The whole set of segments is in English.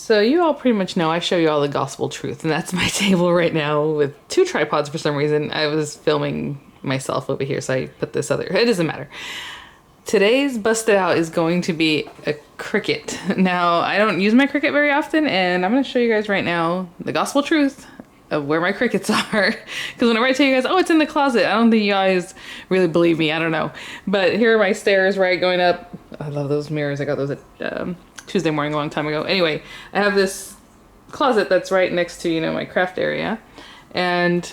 So you all pretty much know I show you all the gospel truth, and that's my table right now with 2 tripods for some reason. I was filming myself over here, so I put this other, it doesn't matter. Today's busted out is going to be a Cricut. Now, I don't use my Cricut very often, and I'm going to show you guys right now the gospel truth of where my Cricuts are. Because whenever I tell you guys, oh, it's in the closet, I don't think you guys really believe me. I don't know. But here are my stairs, right, going up. I love those mirrors. I got those at Tuesday morning a long time ago. Anyway, I have this closet that's right next to, you know, my craft area. And,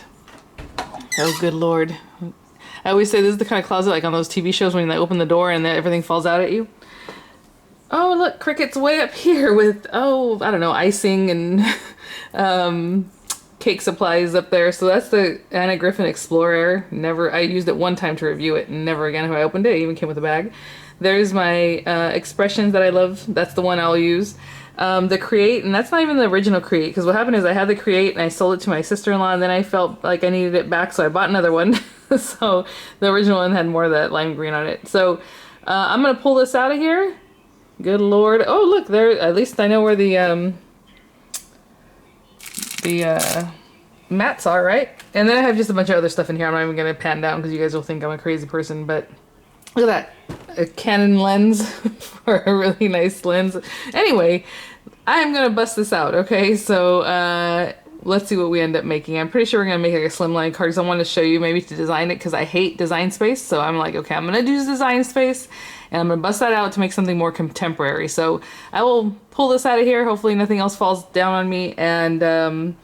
oh, good Lord. I always say this is the kind of closet like on those TV shows when they open the door and then everything falls out at you. Oh, look, Cricut's way up here with, oh, I don't know, icing and cake supplies up there. So that's the Anna Griffin Explorer. Never, I used it one time to review it and never again have I opened it. It even came with a bag. There's my expressions that I love. That's the one I'll use. The Create, and that's not even the original Create, because what happened is I had the Create and I sold it to my sister-in-law, and then I felt like I needed it back, so I bought another one. So the original one had more of that lime green on it. So I'm gonna pull this out of here. Good Lord. Oh, look, there, at least I know where the mats are, right? And then I have just a bunch of other stuff in here. I'm not even gonna pan down because you guys will think I'm a crazy person, but look at that, a Canon lens for a really nice lens. Anyway, I'm gonna bust this out, okay? So let's see what we end up making. I'm pretty sure we're gonna make like a slimline card because I want to show you maybe to design it because I hate design space. So I'm like, okay, I'm gonna do design space and I'm gonna bust that out to make something more contemporary. So I will pull this out of here. Hopefully nothing else falls down on me, and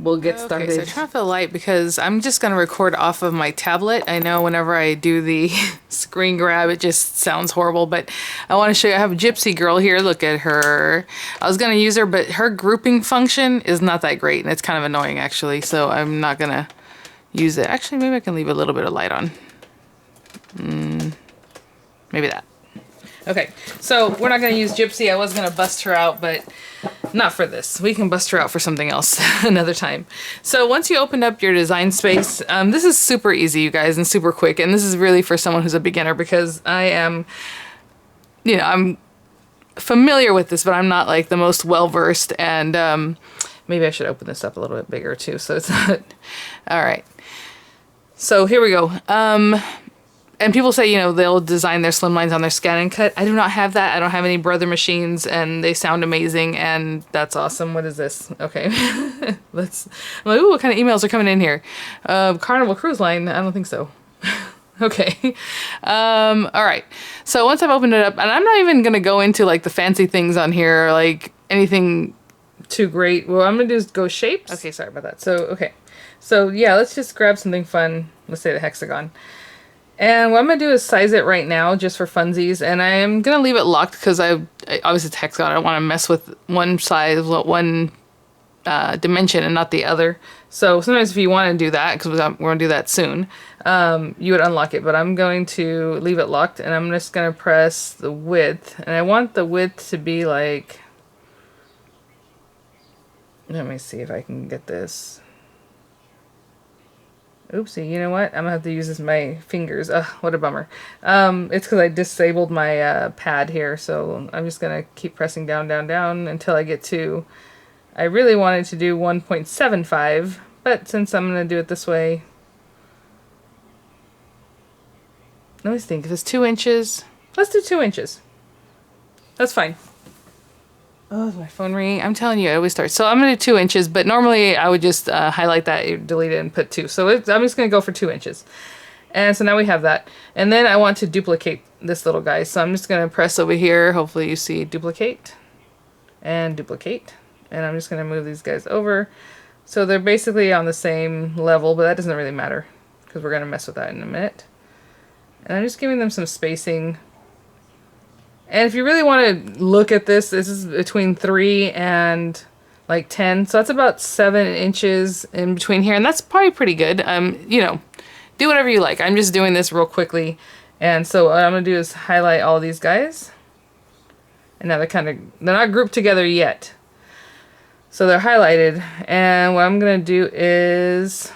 we'll get started. Okay, so turn off the light because I'm just going to record off of my tablet. I know whenever I do the screen grab, it just sounds horrible, but I want to show you. I have a Gypsy girl here. Look at her. I was going to use her, but her grouping function is not that great, and it's kind of annoying, actually, so I'm not going to use it. Actually, maybe I can leave a little bit of light on. Maybe that. Okay, so we're not going to use Gypsy. I was going to bust her out, but not for this. We can bust her out for something else another time. So once you open up your design space, this is super easy, you guys, and super quick. And this is really for someone who's a beginner because I am, you know, I'm familiar with this, but I'm not like the most well-versed. And maybe I should open this up a little bit bigger too. So it's not, all right. So here we go. And people say, you know, they'll design their slimlines on their scan and cut. I do not have that. I don't have any Brother machines, and they sound amazing, and that's awesome. What is this? Okay. I'm like, ooh, what kind of emails are coming in here? Carnival Cruise Line? I don't think so. Okay. All right. So once I've opened it up, and I'm not even going to go into, like, the fancy things on here, like, anything too great. Well, I'm going to just go shapes. Okay, sorry about that. So, okay. So, yeah, let's just grab something fun. Let's say the hexagon. And what I'm going to do is size it right now just for funsies. And I am going to leave it locked because obviously it's hexagon. I don't want to mess with one size, one dimension and not the other. So sometimes if you want to do that, because we're going to do that soon, you would unlock it. But I'm going to leave it locked and I'm just going to press the width. And I want the width to be like, let me see if I can get this. Oopsie, you know what? I'm gonna have to use this my fingers. Ugh, what a bummer. It's because I disabled my pad here, so I'm just gonna keep pressing down, down, down until I get to. I really wanted to do 1.75, but since I'm gonna do it this way, let me think. If it's 2 inches, let's do 2 inches. That's fine. Oh, is my phone ringing? I'm telling you, it always starts. So I'm going to do 2 inches, but normally I would just highlight that, delete it, and put 2. So I'm just going to go for 2 inches. And so now we have that. And then I want to duplicate this little guy. So I'm just going to press over here. Hopefully you see duplicate and duplicate. And I'm just going to move these guys over. So they're basically on the same level, but that doesn't really matter because we're going to mess with that in a minute. And I'm just giving them some spacing. And if you really want to look at this, this is between 3 and like 10. So that's about 7 inches in between here. And that's probably pretty good. You know, do whatever you like. I'm just doing this real quickly. And so what I'm going to do is highlight all these guys. And now they're not grouped together yet. So they're highlighted. And what I'm going to do is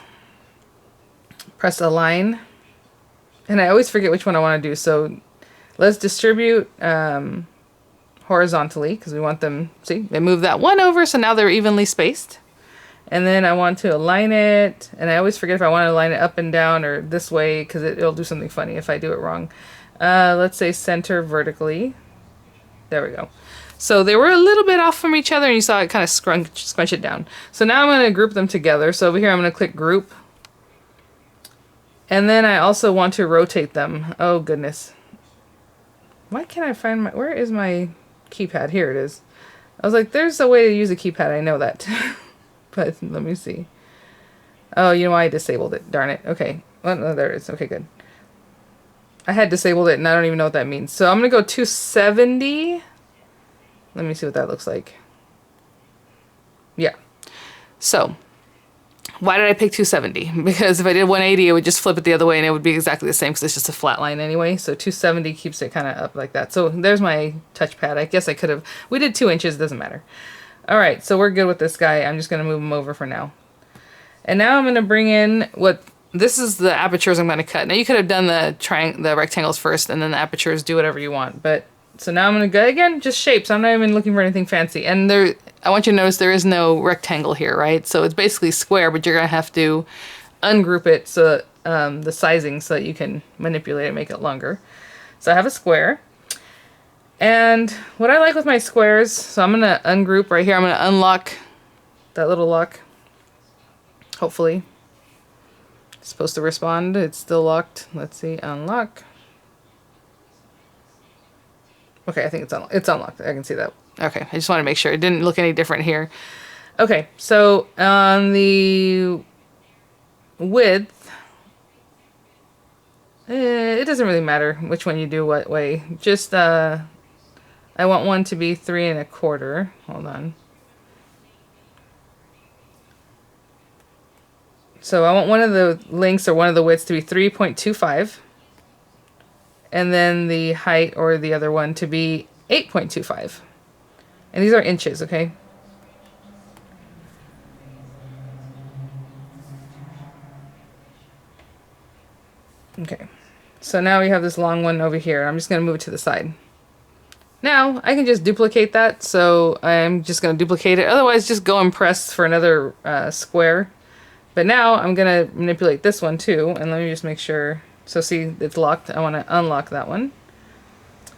press align. And I always forget which one I want to do. So let's distribute horizontally because we want them, see, they move that one over, so now they're evenly spaced. And then I want to align it, and I always forget if I want to align it up and down or this way because it'll do something funny if I do it wrong. Let's say center vertically. There we go. So they were a little bit off from each other, and you saw it kind of scrunch it down. So now I'm going to group them together. So over here I'm going to click group. And then I also want to rotate them. Oh goodness. Why can't I find my, where is my keypad? Here it is. I was like, there's a way to use a keypad, I know that. But let me see. Oh, you know why I disabled it, darn it. Okay, well, no, there it is, okay, good. I had disabled it and I don't even know what that means. So I'm gonna go 270. Let me see what that looks like. Yeah, so why did I pick 270? Because if I did 180, it would just flip it the other way and it would be exactly the same because it's just a flat line anyway. So 270 keeps it kind of up like that. So there's my touchpad. I guess I could have, we did 2 inches, doesn't matter. All right, so we're good with this guy. I'm just gonna move him over for now. And now I'm gonna bring in what, this is the apertures I'm gonna cut. Now you could have done the rectangles first and then the apertures, do whatever you want. But, so now I'm gonna go, again, just shapes. I'm not even looking for anything fancy. And there, I want you to notice there is no rectangle here, right? So it's basically square, but you're gonna have to ungroup it so the sizing so that you can manipulate it, make it longer. So I have a square. And what I like with my squares, so I'm gonna ungroup right here. I'm gonna unlock that little lock. Hopefully. It's supposed to respond. It's still locked. Let's see, unlock. Okay, I think it's unlocked. I can see that. Okay, I just want to make sure. It didn't look any different here. Okay, so on the width, it doesn't really matter which one you do what way. Just, I want one to be 3 1/4. Hold on. So I want one of the lengths or one of the widths to be 3.25. And then the height or the other one to be 8.25. And these are inches, okay? Okay. So now we have this long one over here. I'm just going to move it to the side. Now I can just duplicate that. So I'm just going to duplicate it. Otherwise, just go and press for another square. But now I'm going to manipulate this one too. And let me just make sure. So see, it's locked. I want to unlock that one.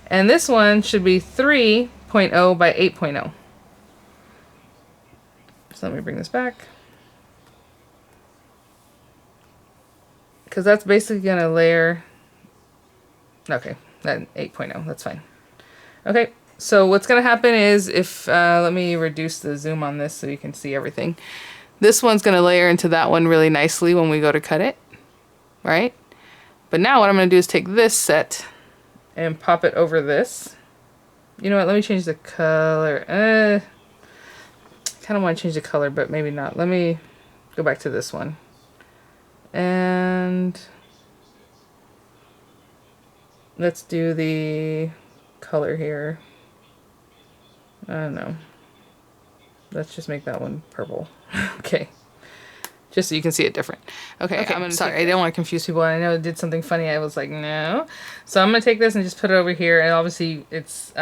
And this one should be 3.0 by 8.0. So let me bring this back. Because that's basically going to layer. Okay, that 8.0, that's fine. Okay, so what's going to happen is if, let me reduce the zoom on this so you can see everything. This one's going to layer into that one really nicely when we go to cut it, right? But now what I'm going to do is take this set and pop it over this. You know what, let me change the color. I kind of want to change the color, but maybe not. Let me go back to this one. And let's do the color here. I don't know. Let's just make that one purple. Okay. Just so you can see it different. Okay, I'm sorry, I don't want to confuse people. I know it did something funny. I was like, no. So I'm going to take this and just put it over here. And obviously it's,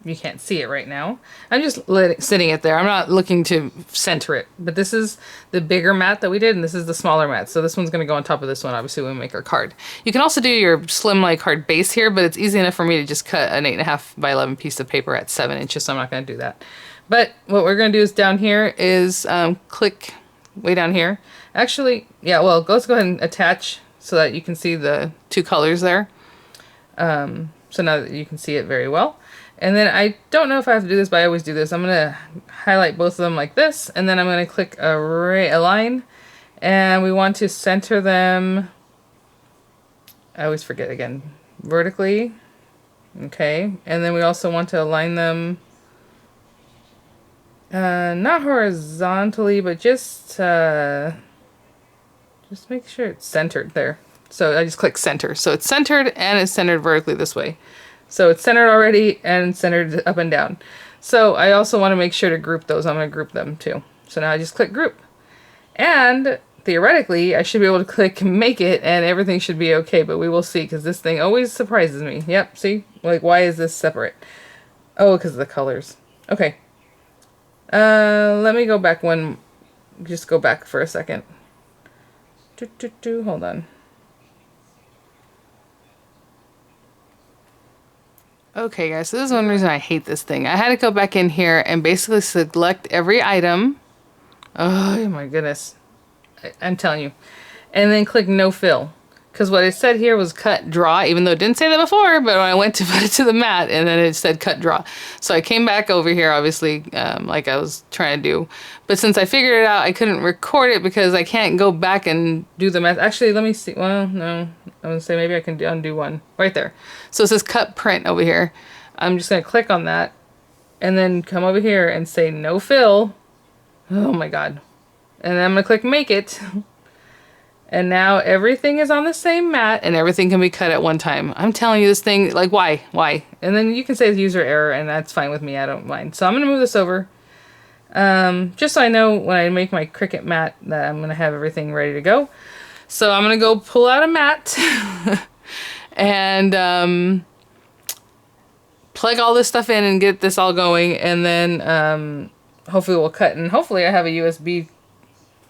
you can't see it right now. I'm just sitting it there. I'm not looking to center it. But this is the bigger mat that we did, and this is the smaller mat. So this one's going to go on top of this one, obviously, when we make our card. You can also do your Slimline card base here, but it's easy enough for me to just cut an 8.5 by 11 piece of paper at 7 inches, so I'm not going to do that. But what we're going to do is down here is click way down here. Actually, yeah, well, let's go ahead and attach so that you can see the 2 colors there. So now that you can see it very well. And then I don't know if I have to do this, but I always do this. I'm going to highlight both of them like this, and then I'm going to click align, and we want to center them, I always forget again, vertically. Okay, and then we also want to align them not horizontally, but just make sure it's centered there. So I just click center. So it's centered and it's centered vertically this way. So it's centered already and centered up and down. So I also want to make sure to group those. I'm going to group them too. So now I just click group. And theoretically, I should be able to click make it and everything should be okay, but we will see because this thing always surprises me. Yep, see? Like, why is this separate? Oh, because of the colors. Okay. Let me go back one. Just go back for a second. Hold on. Okay, guys, so this is one reason I hate this thing. I had to go back in here and basically select every item. Oh my goodness. I'm telling you. And then click no fill. Because what it said here was cut draw, even though it didn't say that before, but when I went to put it to the mat, and then it said cut draw. So I came back over here, obviously, like I was trying to do. But since I figured it out, I couldn't record it because I can't go back and do the math. Actually, let me see. Well, no. I was going to say maybe I can undo one. Right there. So it says cut print over here. I'm just going to click on that and then come over here and say no fill. Oh my God. And then I'm going to click make it. And now everything is on the same mat and everything can be cut at one time. I'm telling you this thing, like, why? Why? And then you can say user error and that's fine with me. I don't mind. So I'm going to move this over. Just so I know when I make my Cricut mat that I'm going to have everything ready to go. So I'm going to go pull out a mat and plug all this stuff in and get this all going. And then hopefully we'll cut. And hopefully I have a USB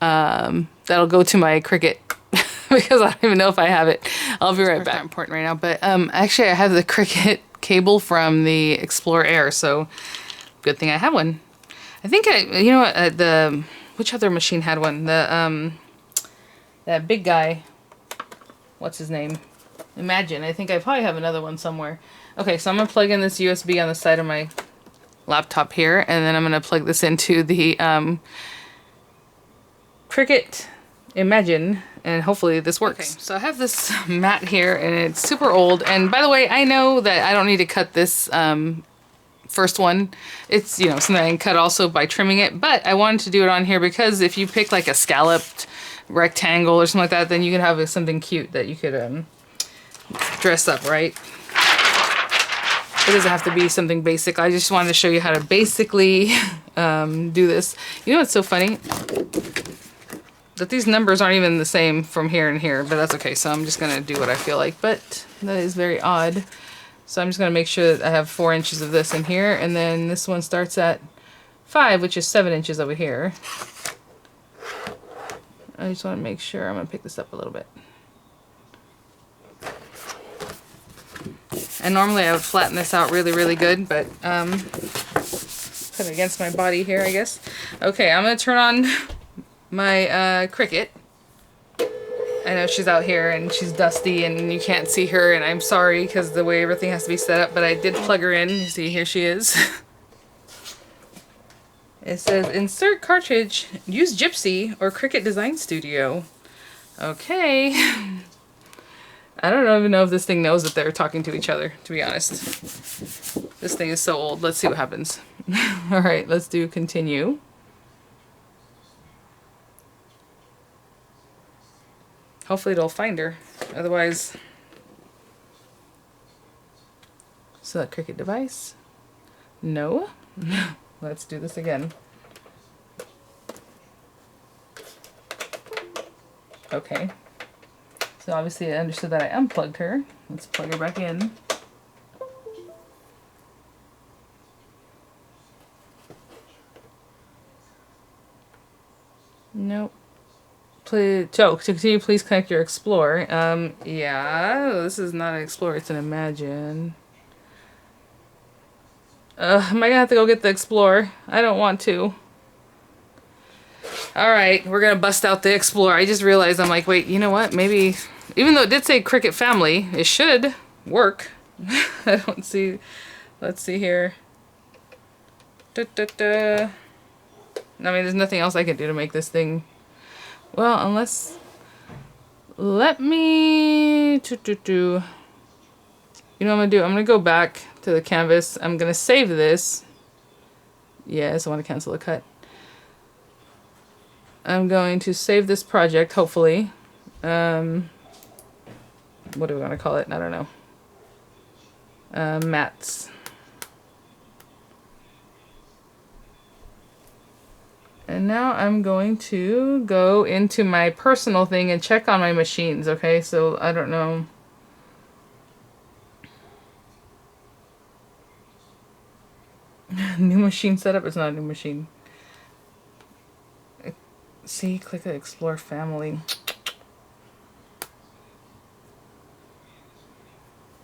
that'll go to my Cricut because I don't even know if I have it. I'll be right back. Not important right now, but actually I have the Cricut cable from the Explorer Air, so good thing I have one. I think you know what, which other machine had one? The that big guy. What's his name? Imagine. I think I probably have another one somewhere. Okay, so I'm gonna plug in this USB on the side of my laptop here, and then I'm gonna plug this into the Cricut Imagine, and hopefully this works. Okay, so I have this mat here and it's super old, and by the way, I know that I don't need to cut this first one. It's, you know, something I can cut also by trimming it, but I wanted to do it on here because if you pick like a scalloped rectangle or something like that, then you can have something cute that you could dress up, right? It doesn't have to be something basic. I just wanted to show you how to basically do this. You know what's so funny? That these numbers aren't even the same from here and here, but that's okay. So I'm just gonna do what I feel like, but that is very odd. So I'm just gonna make sure that I have 4 inches of this in here, and then this one starts at 5, which is 7 inches over here. I just wanna make sure. I'm gonna pick this up a little bit. And normally I would flatten this out really, really good, but put it against my body here, I guess. Okay, I'm gonna turn on my Cricut. I know she's out here and she's dusty and you can't see her, and I'm sorry because the way everything has to be set up, but I did plug her in. You see, here she is. It says insert cartridge, use Gypsy or Cricut Design Studio. Okay. I don't even know if this thing knows that they're talking to each other, to be honest. This thing is so old. Let's see what happens. All right, let's do continue. Hopefully it'll find her. Otherwise, select Cricut device. No. Let's do this again. Okay. So obviously I understood that I unplugged her. Let's plug her back in. Nope. Please, to continue, please connect your Explorer. Yeah, this is not an Explorer, it's an Imagine. Am I gonna have to go get the Explorer? I don't want to. Alright, we're gonna bust out the Explorer. I just realized, I'm like, wait, you know what? Maybe, even though it did say Cricut Family, it should work. I don't see, let's see here. I mean, there's nothing else I can do to make this thing. Well, unless, let me, you know what I'm gonna do? I'm gonna go back to the canvas. I'm gonna save this. Yes, I want to cancel the cut. I'm going to save this project, hopefully. What are we gonna call it? I don't know. Mats. And now I'm going to go into my personal thing and check on my machines, okay? So I don't know. New machine setup is not a new machine. See, click the Explore family.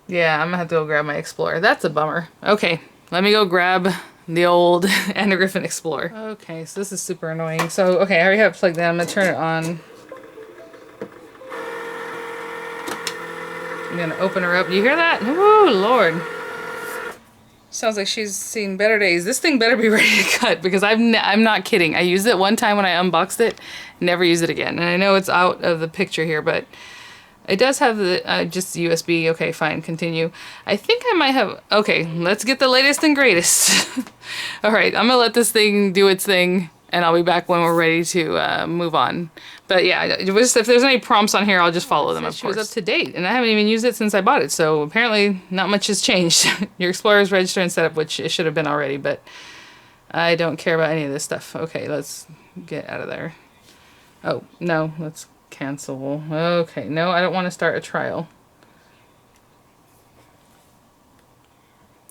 Yeah, I'm gonna have to go grab my Explorer. That's a bummer. Okay, let me go grab the old Anna Griffin Explorer. Okay, so this is super annoying. So, okay, I already have it plugged in. I'm gonna turn it on. I'm gonna open her up. You hear that? Oh, Lord. Sounds like she's seen better days. This thing better be ready to cut because I'm not kidding. I used it one time when I unboxed it, never used it again. And I know it's out of the picture here, but it does have the just USB. Okay, fine, continue. I think I might have, okay, let's get the latest and greatest. All right, I'm gonna let this thing do its thing and I'll be back when we're ready to move on. But yeah, if there's any prompts on here, I'll just follow them, of course. It was up to date, and I haven't even used it since I bought it, so apparently not much has changed. Your Explorer is registered and set up, which it should have been already, but I don't care about any of this stuff. Okay, let's get out of there. Oh, no, let's cancel. Okay, no, I don't want to start a trial.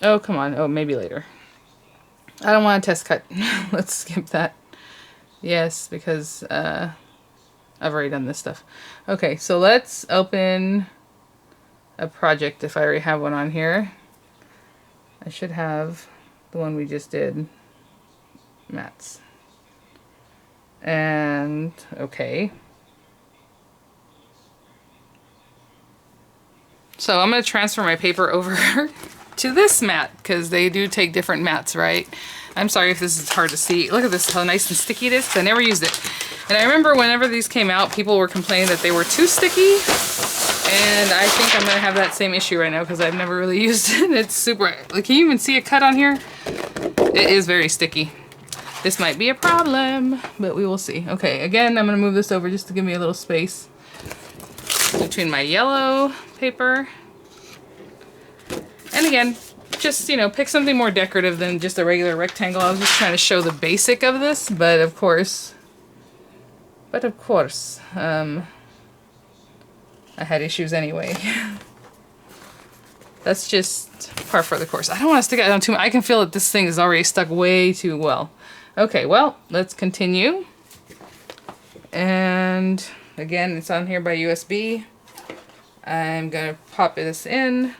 Oh, come on. Oh, maybe later. I don't want a test cut. Let's skip that. Yes, because I've already done this stuff. Okay, so let's open a project if I already have one on here. I should have the one we just did. Mats. And, okay. So I'm going to transfer my paper over to this mat because they do take different mats, right? I'm sorry if this is hard to see. Look at this, how nice and sticky it is, because I never used it. And I remember whenever these came out, people were complaining that they were too sticky. And I think I'm going to have that same issue right now because I've never really used it. It's super, like, can you even see a cut on here? It is very sticky. This might be a problem, but we will see. Okay, again, I'm going to move this over just to give me a little space between my yellow paper. And again, just, you know, pick something more decorative than just a regular rectangle. I was just trying to show the basic of this, but of course, I had issues anyway. That's just par for the course. I don't want to stick it on too much. I can feel that this thing is already stuck way too well. Okay, well, let's continue. And again, it's on here by USB. I'm gonna pop this in.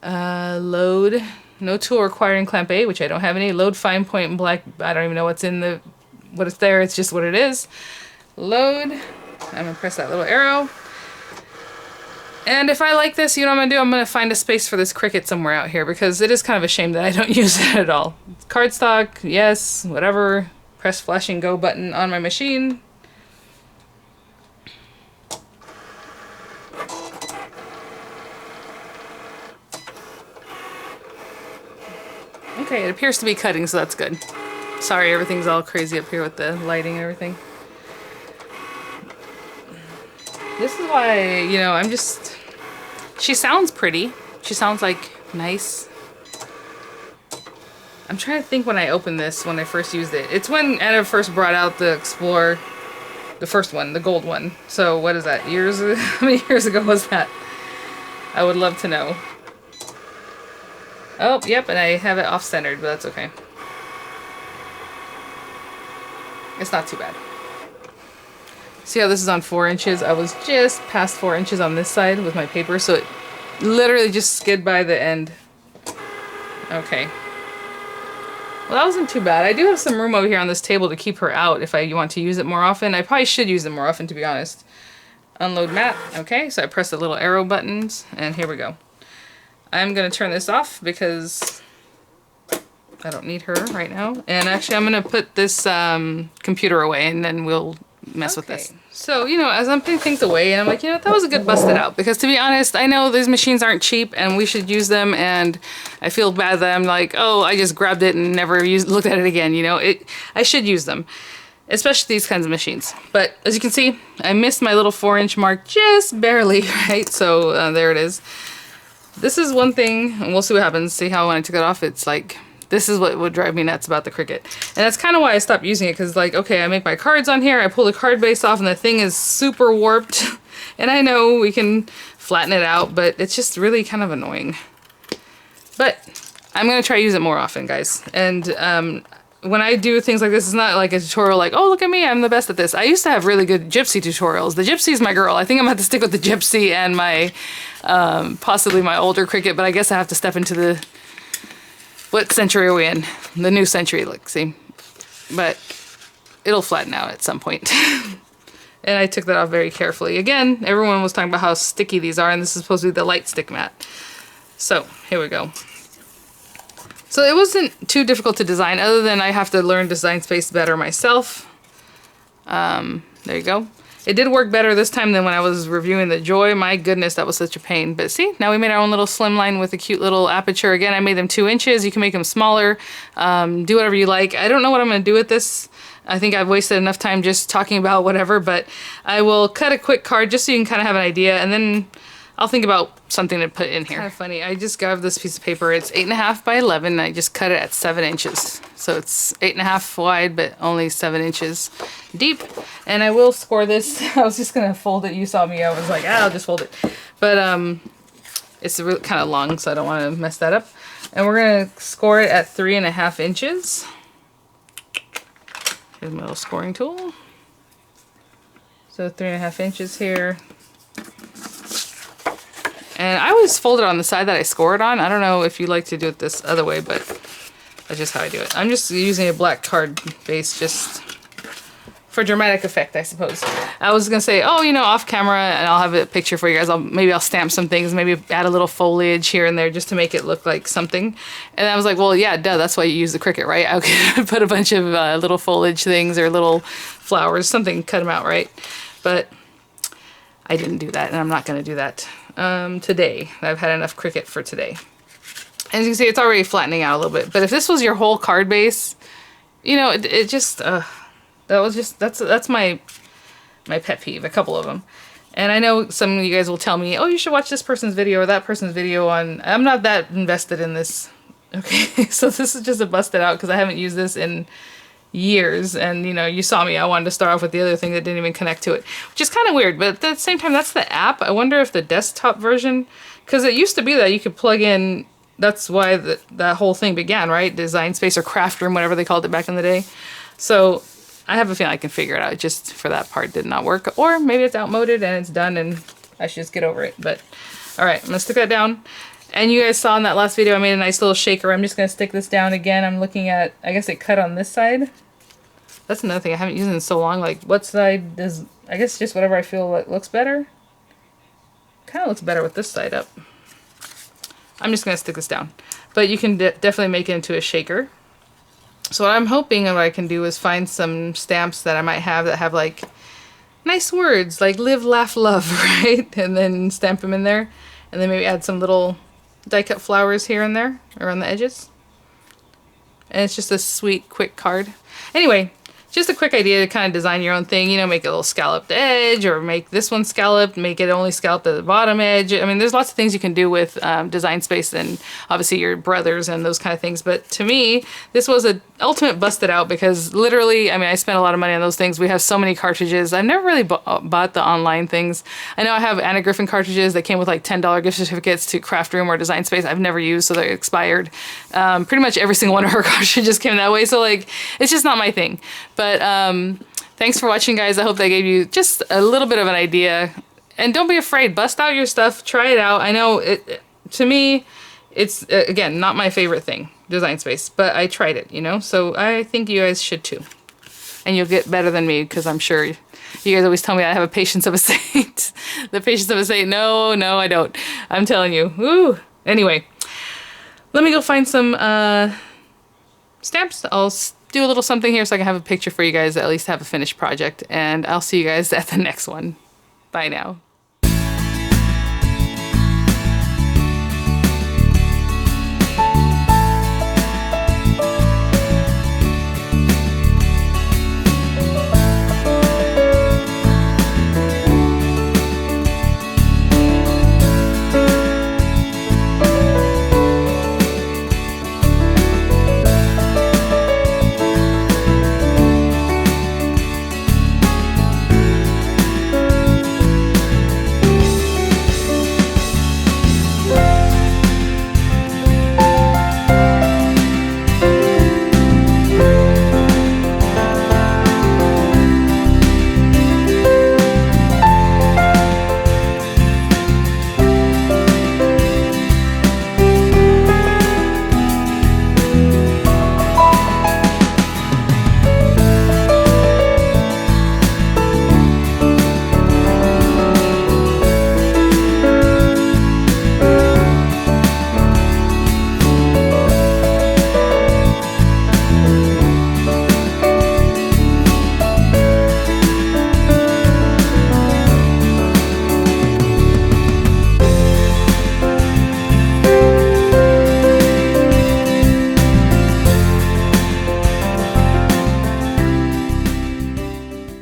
Load, no tool requiring clamp A, which I don't have any. Load fine point in black. I don't even know what's in the, what it's there. It's just what it is. Load. I'm gonna press that little arrow. And if I like this, you know what I'm gonna do? I'm gonna find a space for this Cricut somewhere out here because it is kind of a shame that I don't use it at all. Cardstock, yes, whatever. Press flashing go button on my machine. Okay, it appears to be cutting, so that's good. Sorry, everything's all crazy up here with the lighting and everything. This is why, you know, I'm just... She sounds pretty. She sounds, like, nice. I'm trying to think when I opened this, when I first used it. It's when Anna first brought out the Explorer, the first one, the gold one. So, what is that? How many years ago was that? I would love to know. Oh, yep, and I have it off-centered, but that's okay. It's not too bad. See how this is on 4 inches? I was just past 4 inches on this side with my paper, so it literally just skid by the end. Okay. Well, that wasn't too bad. I do have some room over here on this table to keep her out if I want to use it more often. I probably should use it more often, to be honest. Unload mat. Okay, so I press the little arrow buttons, and here we go. I'm going to turn this off because I don't need her right now. And actually, I'm going to put this computer away and then we'll mess with this. So, you know, as I'm putting things away, and I'm like, you know, that was a good busted out. Because to be honest, I know these machines aren't cheap and we should use them. And I feel bad that I'm like, oh, I just grabbed it and never looked at it again. You know, I should use them. Especially these kinds of machines. But as you can see, I missed my little 4-inch mark just barely, right? So there it is. This is one thing, and we'll see what happens. See how when I took it off, it's like, this is what would drive me nuts about the Cricut. And that's kind of why I stopped using it, because like, okay, I make my cards on here, I pull the card base off, and the thing is super warped. And I know we can flatten it out, but it's just really kind of annoying. But I'm going to try to use it more often, guys. And when I do things like this, it's not like a tutorial like, oh, look at me, I'm the best at this. I used to have really good Gypsy tutorials. The Gypsy is my girl. I think I'm going to have to stick with the Gypsy and my, possibly my older Cricut, but I guess I have to step into the, what century are we in? The new century, look, see? But it'll flatten out at some point. And I took that off very carefully. Again, everyone was talking about how sticky these are, and this is supposed to be the light stick mat. So, here we go. So it wasn't too difficult to design, other than I have to learn Design Space better myself. There you go. It did work better this time than when I was reviewing the Joy. My goodness, that was such a pain. But see, now we made our own little slimline with a cute little aperture. Again, I made them 2 inches. You can make them smaller. Do whatever you like. I don't know what I'm going to do with this. I think I've wasted enough time just talking about whatever, but I will cut a quick card just so you can kind of have an idea, and then I'll think about something to put in here. Kind of funny. I just grabbed this piece of paper. It's 8.5 by 11, and I just cut it at 7 inches. So it's 8.5 wide, but only 7 inches deep. And I will score this. I was just gonna fold it. You saw me. I was like, I'll just fold it. But it's really kind of long, so I don't want to mess that up. And we're gonna score it at 3.5 inches. Here's my little scoring tool. So 3.5 inches here. And I always fold it on the side that I score it on. I don't know if you like to do it this other way, but that's just how I do it. I'm just using a black card base just for dramatic effect, I suppose. I was gonna say, oh, you know, off camera, and I'll have a picture for you guys. Maybe I'll stamp some things, maybe add a little foliage here and there just to make it look like something. And I was like, well, yeah, duh, that's why you use the Cricut, right? I could put a bunch of little foliage things or little flowers, something, cut them out, right? But I didn't do that, and I'm not gonna do that today. I've had enough Cricut for today. As you can see, it's already flattening out a little bit. But if this was your whole card base, you know, it just that's my pet peeve, a couple of them. And I know some of you guys will tell me, oh, you should watch this person's video or that person's video on. I'm not that invested in this. Okay, so this is just a busted out because I haven't used this in years, and you know, you saw me, I wanted to start off with the other thing that didn't even connect to it, which is kind of weird, but at the same time, that's the app. I wonder if the desktop version, because it used to be that you could plug in, that's why that whole thing began, right? Design Space or Craft Room, whatever they called it back in the day. So I have a feeling I can figure it out. Just for that part did not work, or maybe it's outmoded and it's done and I should just get over it. But all right, I'm gonna stick that down. And you guys saw in that last video I made a nice little shaker. I'm just gonna stick this down again. I'm looking at, I guess it cut on this side. That's another thing I haven't used in so long. Like, what side does, I guess just whatever I feel like looks better. Kind of looks better with this side up. I'm just going to stick this down. But you can definitely make it into a shaker. So what I'm hoping what I can do is find some stamps that I might have that have like nice words, like live, laugh, love, right? And then stamp them in there. And then maybe add some little die cut flowers here and there around the edges. And it's just a sweet, quick card. Anyway, just a quick idea to kind of design your own thing, you know, make a little scalloped edge, or make this one scalloped, make it only scalloped at the bottom edge. I mean, there's lots of things you can do with Design Space, and obviously your brothers and those kind of things. But to me, this was an ultimate busted out, because literally, I mean, I spent a lot of money on those things. We have so many cartridges. I've never really bought the online things. I know I have Anna Griffin cartridges that came with like $10 gift certificates to Craft Room or Design Space. I've never used, so they're expired. Pretty much every single one of her cartridges came that way. So like, it's just not my thing. But thanks for watching, guys. I hope that gave you just a little bit of an idea. And don't be afraid. Bust out your stuff. Try it out. I know, to me, it's, again, not my favorite thing, Design Space. But I tried it, you know? So I think you guys should too. And you'll get better than me, because I'm sure you guys always tell me I have a patience of a saint. The patience of a saint. No, I don't. I'm telling you. Woo. Anyway, let me go find some stamps. I'll do a little something here so I can have a picture for you guys, at least have a finished project, and I'll see you guys at the next one. Bye now.